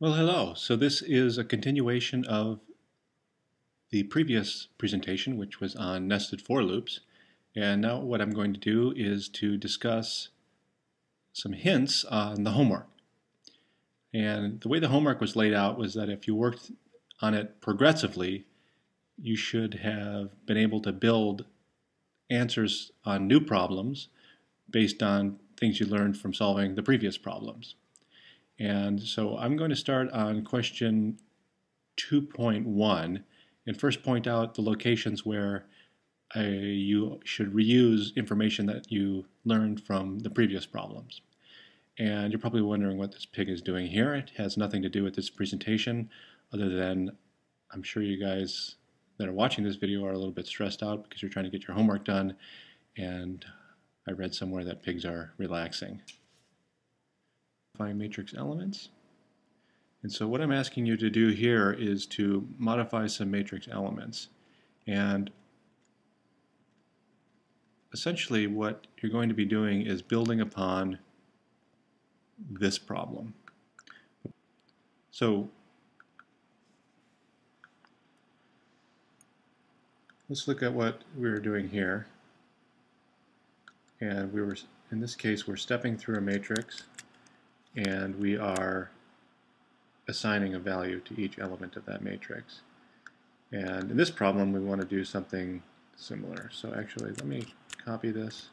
Well, hello. So this is a continuation of the previous presentation, which was on nested for loops. And now what I'm going to do is to discuss some hints on the homework. And the way the homework was laid out was that if you worked on it progressively, you should have been able to build answers on new problems based on things you learned from solving the previous problems. And so I'm going to start on question 2.1 and first point out the locations where you should reuse information that you learned from the previous problems. And you're probably wondering what this pig is doing here. It has nothing to do with this presentation other than I'm sure you guys that are watching this video are a little bit stressed out because you're trying to get your homework done, and I read somewhere that pigs are relaxing. Find matrix elements. And so what I'm asking you to do here is to modify some matrix elements. And essentially what you're going to be doing is building upon this problem. So let's look at what we were doing here. And in this case, we're stepping through a matrix and we are assigning a value to each element of that matrix. And in this problem, we want to do something similar. So actually, let me copy this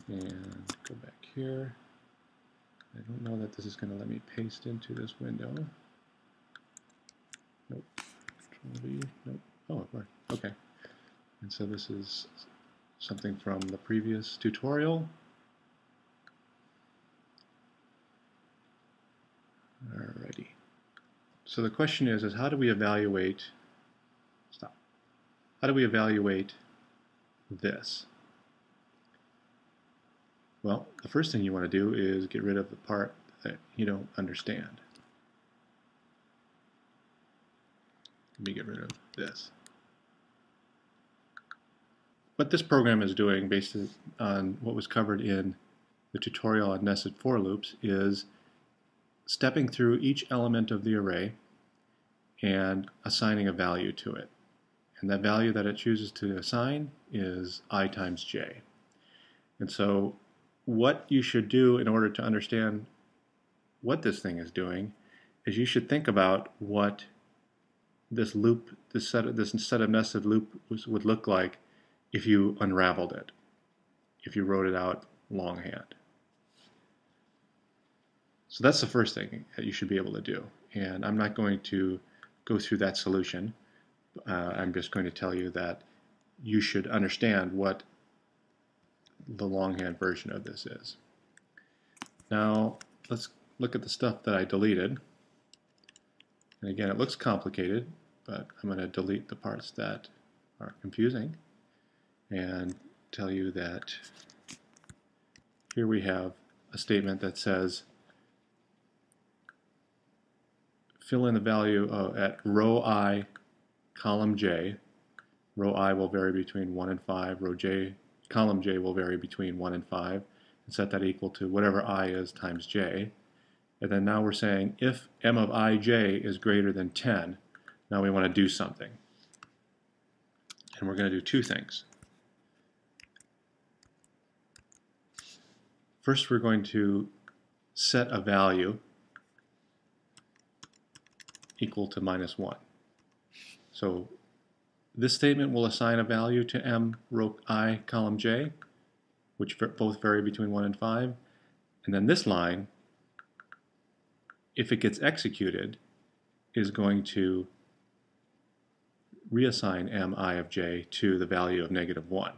and go back here. I don't know that this is going to let me paste into this window. Nope. Control V. Nope. Oh, it worked. Okay. And so this is something from the previous tutorial. Alrighty. So the question is how do we evaluate, how do we evaluate this? Well, the first thing you want to do is get rid of the part that you don't understand. Let me get rid of this. What this program is doing, based on what was covered in the tutorial on nested for loops, is stepping through each element of the array and assigning a value to it. And that value that it chooses to assign is I times j. And so what you should do in order to understand what this thing is doing is you should think about what this loop, this set of nested loops would look like if you unraveled it, if you wrote it out longhand. So that's the first thing that you should be able to do. And I'm not going to go through that solution. I'm just going to tell you that you should understand what the longhand version of this is. Now let's look at the stuff that I deleted. And again, it looks complicated, but I'm going to delete the parts that are confusing and tell you that here we have a statement that says fill in the value at row I, column j. Row I will vary between 1 and 5. Row j, column j will vary between 1 and 5. And set that equal to whatever I is times j. And then now we're saying if m of ij is greater than 10, now we want to do something. And we're going to do two things. First, we're going to set a value equal to -1. So this statement will assign a value to m row I column j, which both vary between 1 and 5. And then this line, if it gets executed, is going to reassign mi of j to the value of -1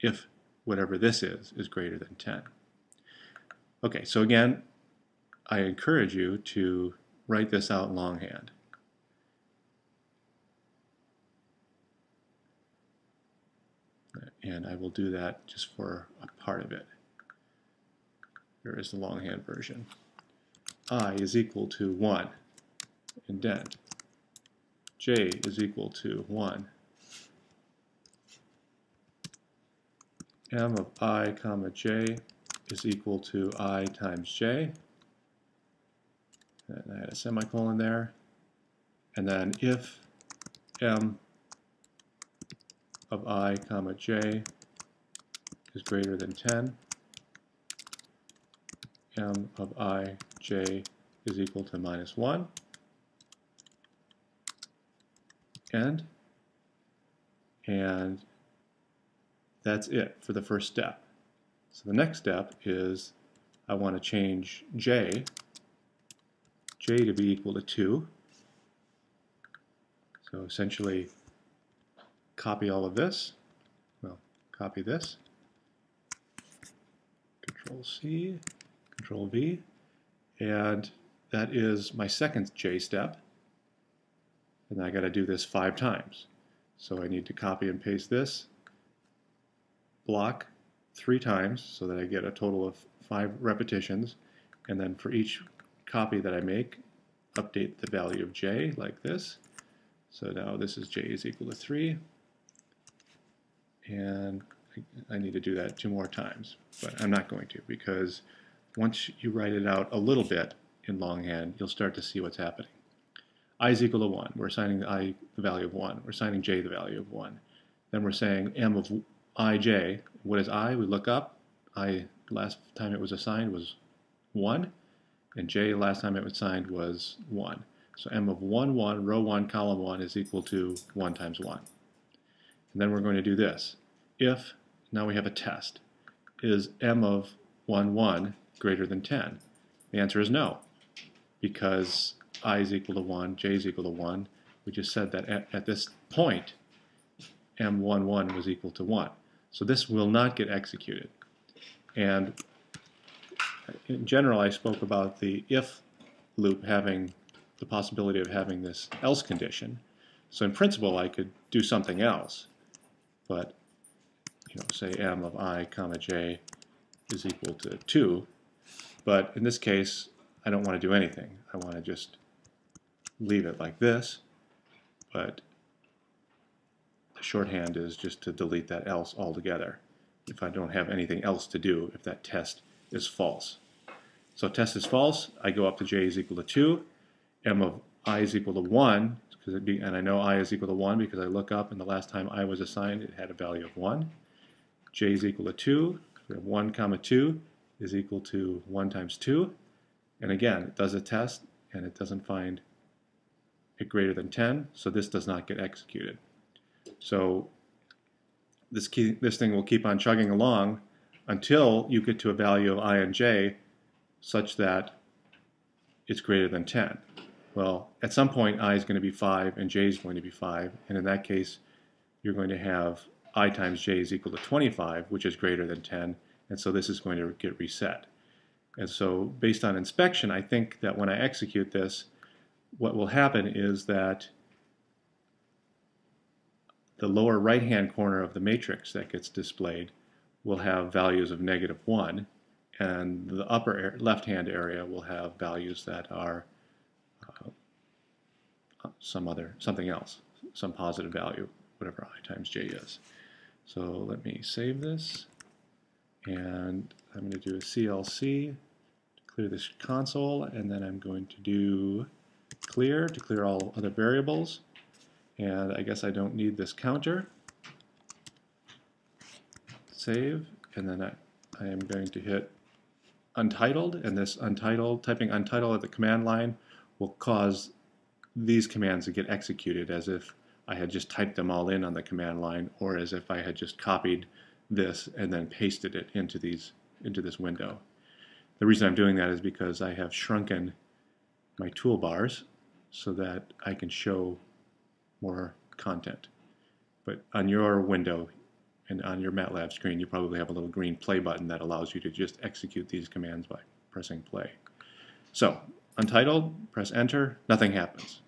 if whatever this is greater than 10. Okay, so again, I encourage you to write this out longhand. And I will do that just for a part of it. Here is the longhand version. I is equal to 1, indent. J is equal to 1. M of I comma j is equal to I times j. and I had a semicolon there, and then if m of I comma j is greater than 10, m of I j is equal to minus 1, end. And that's it for the first step. So the next step is I want to change j to be equal to 2. So essentially copy all of this. Well, copy this. Control C, Control V. And that is my second j step. And I got to do this 5 times. So I need to copy and paste this block 3 times so that I get a total of 5 repetitions. And then for each copy that I make, update the value of j like this. So now this is j is equal to 3. And I need to do that 2 more times. But I'm not going to, because once you write it out a little bit in longhand, you'll start to see what's happening. I is equal to 1. We're assigning I the value of 1. We're assigning j the value of 1. Then we're saying m of ij. What is I? We look up. I, last time it was assigned, was 1. And j, last time it was assigned, was 1. So m of 1, 1, row 1, column 1 is equal to 1 times 1. And then we're going to do this. If, now we have a test, is m of 1, 1 greater than 10? The answer is no, because I is equal to 1, j is equal to 1. We just said that at this point, m1, 1 was equal to 1. So this will not get executed. And in general, I spoke about the if loop having the possibility of having this else condition. So in principle, I could do something else. But, say m of I comma j is equal to 2. But in this case, I don't want to do anything. I want to just leave it like this. But the shorthand is just to delete that else altogether if I don't have anything else to do if that test is false. So test is false, I go up to j is equal to 2, m of I is equal to 1, and I know I is equal to 1 because I look up and the last time I was assigned it had a value of 1. J is equal to 2, we have 1 comma 2 is equal to 1 times 2, and again it does a test and it doesn't find it greater than 10, so this does not get executed. So this thing will keep on chugging along until you get to a value of I and j such that it's greater than 10. Well, at some point I is going to be 5 and j is going to be 5, and in that case you're going to have I times j is equal to 25, which is greater than 10, and so this is going to get reset. And so based on inspection, I think that when I execute this, what will happen is that the lower right-hand corner of the matrix that gets displayed will have values of -1, and the upper left-hand area will have values that are something else, some positive value, whatever I times j is. So let me save this, and I'm going to do a CLC to clear this console, and then I'm going to do clear to clear all other variables. And I guess I don't need this counter. Save, and then I am going to hit untitled, and this typing untitled at the command line will cause these commands to get executed as if I had just typed them all in on the command line, or as if I had just copied this and then pasted it into this window. The reason I'm doing that is because I have shrunken my toolbars so that I can show more content. But on your window and on your MATLAB screen, you probably have a little green play button that allows you to just execute these commands by pressing play. So, untitled, press enter, nothing happens.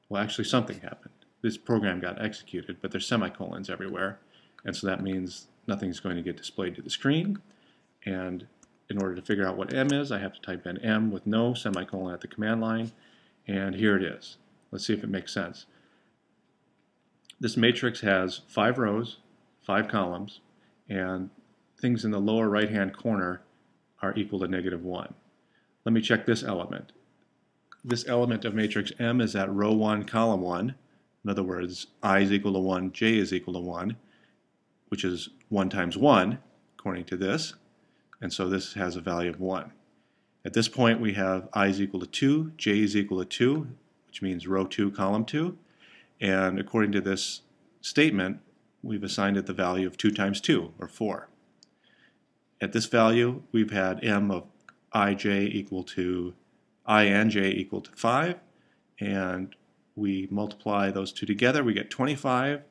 Well, actually something happened. This program got executed, but there's semicolons everywhere, and so that means nothing's going to get displayed to the screen. And in order to figure out what m is, I have to type in m with no semicolon at the command line, and here it is. Let's see if it makes sense. This matrix has 5 rows, 5 columns, and things in the lower right-hand corner are equal to -1. Let me check this element. this element of matrix M is at row 1, column 1. In other words, I is equal to 1, j is equal to 1, which is 1 times 1, according to this. And so this has a value of 1. At this point, we have I is equal to 2, j is equal to 2, which means row 2, column 2. And according to this statement, we've assigned it the value of 2 times 2, or 4. At this value, we've had m of I and j equal to 5, and we multiply those two together, we get 25,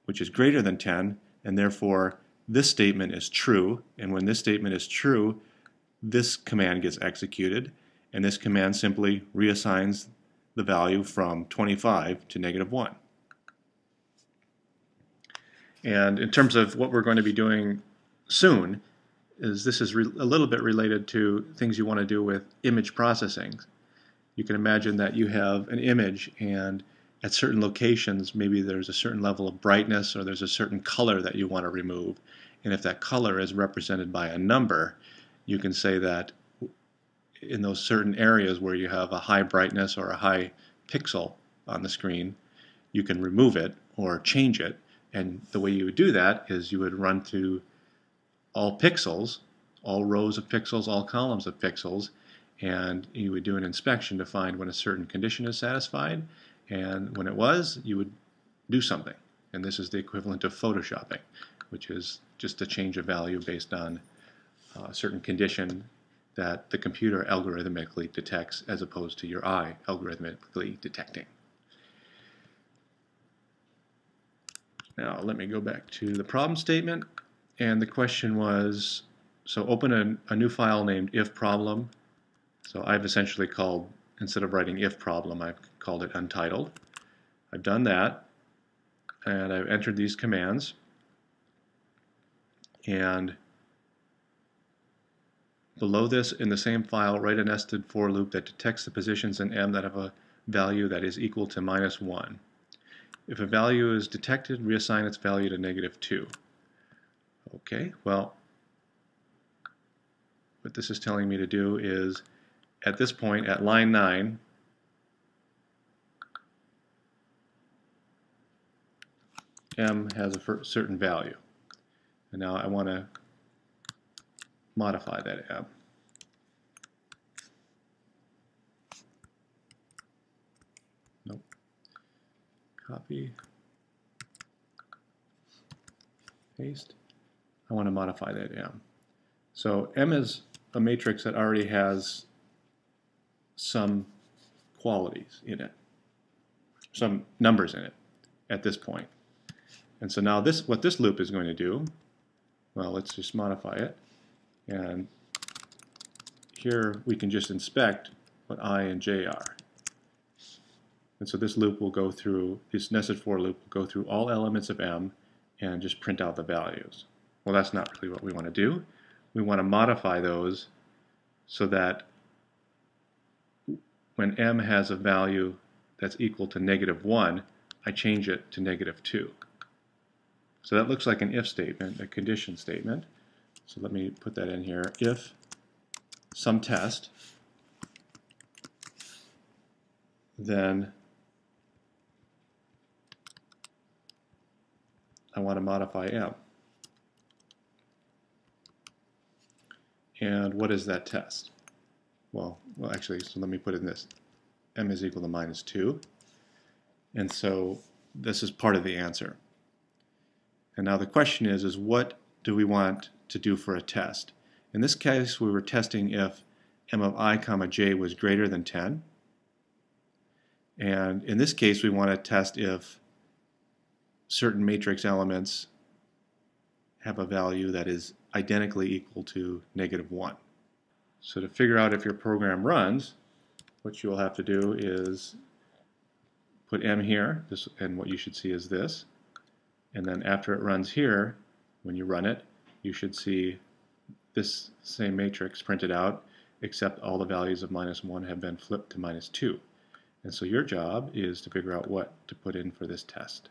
which is greater than 10, and therefore this statement is true. And when this statement is true, this command gets executed, and this command simply reassigns the value from 25 to -1. And in terms of what we're going to be doing soon, this is a little bit related to things you want to do with image processing. You can imagine that you have an image, and at certain locations maybe there's a certain level of brightness or there's a certain color that you want to remove. And if that color is represented by a number, you can say that in those certain areas where you have a high brightness or a high pixel on the screen, you can remove it or change it. And the way you would do that is you would run through all pixels, all rows of pixels, all columns of pixels, and you would do an inspection to find when a certain condition is satisfied, and when it was, you would do something. And this is the equivalent of photoshopping, which is just a change of value based on a certain condition that the computer algorithmically detects as opposed to your eye algorithmically detecting. Now let me go back to the problem statement. And the question was, so open a new file named if problem. So I've essentially called, instead of writing if problem, I've called it untitled. I've done that, and I've entered these commands. And below this, in the same file, write a nested for loop that detects the positions in M that have a value that is equal to -1. If a value is detected, reassign its value to -2. Okay, well, what this is telling me to do is, at this point, at line 9, M has a certain value. And now I want to modify that M. Nope. Copy. Paste. I want to modify that M. So M is a matrix that already has some qualities in it, some numbers in it at this point. And so now what this loop is going to do, well, let's just modify it. And here we can just inspect what I and j are. And so this loop will go through, this nested for loop will go through all elements of M and just print out the values. Well, that's not really what we want to do. We want to modify those so that when M has a value that's equal to -1, I change it to -2. So that looks like an if statement, a condition statement. So let me put that in here. If some test, then I want to modify M. And what is that test? Well, actually, so let me put it in this. M is equal to -2. And so this is part of the answer. And now the question is what do we want to do for a test? In this case, we were testing if M of I comma j was greater than 10. And in this case, we want to test if certain matrix elements have a value that is identically equal to -1. So to figure out if your program runs, what you'll have to do is put M here, and what you should see is this. And then after it runs here, when you run it, you should see this same matrix printed out, except all the values of -1 have been flipped to -2. And so your job is to figure out what to put in for this test.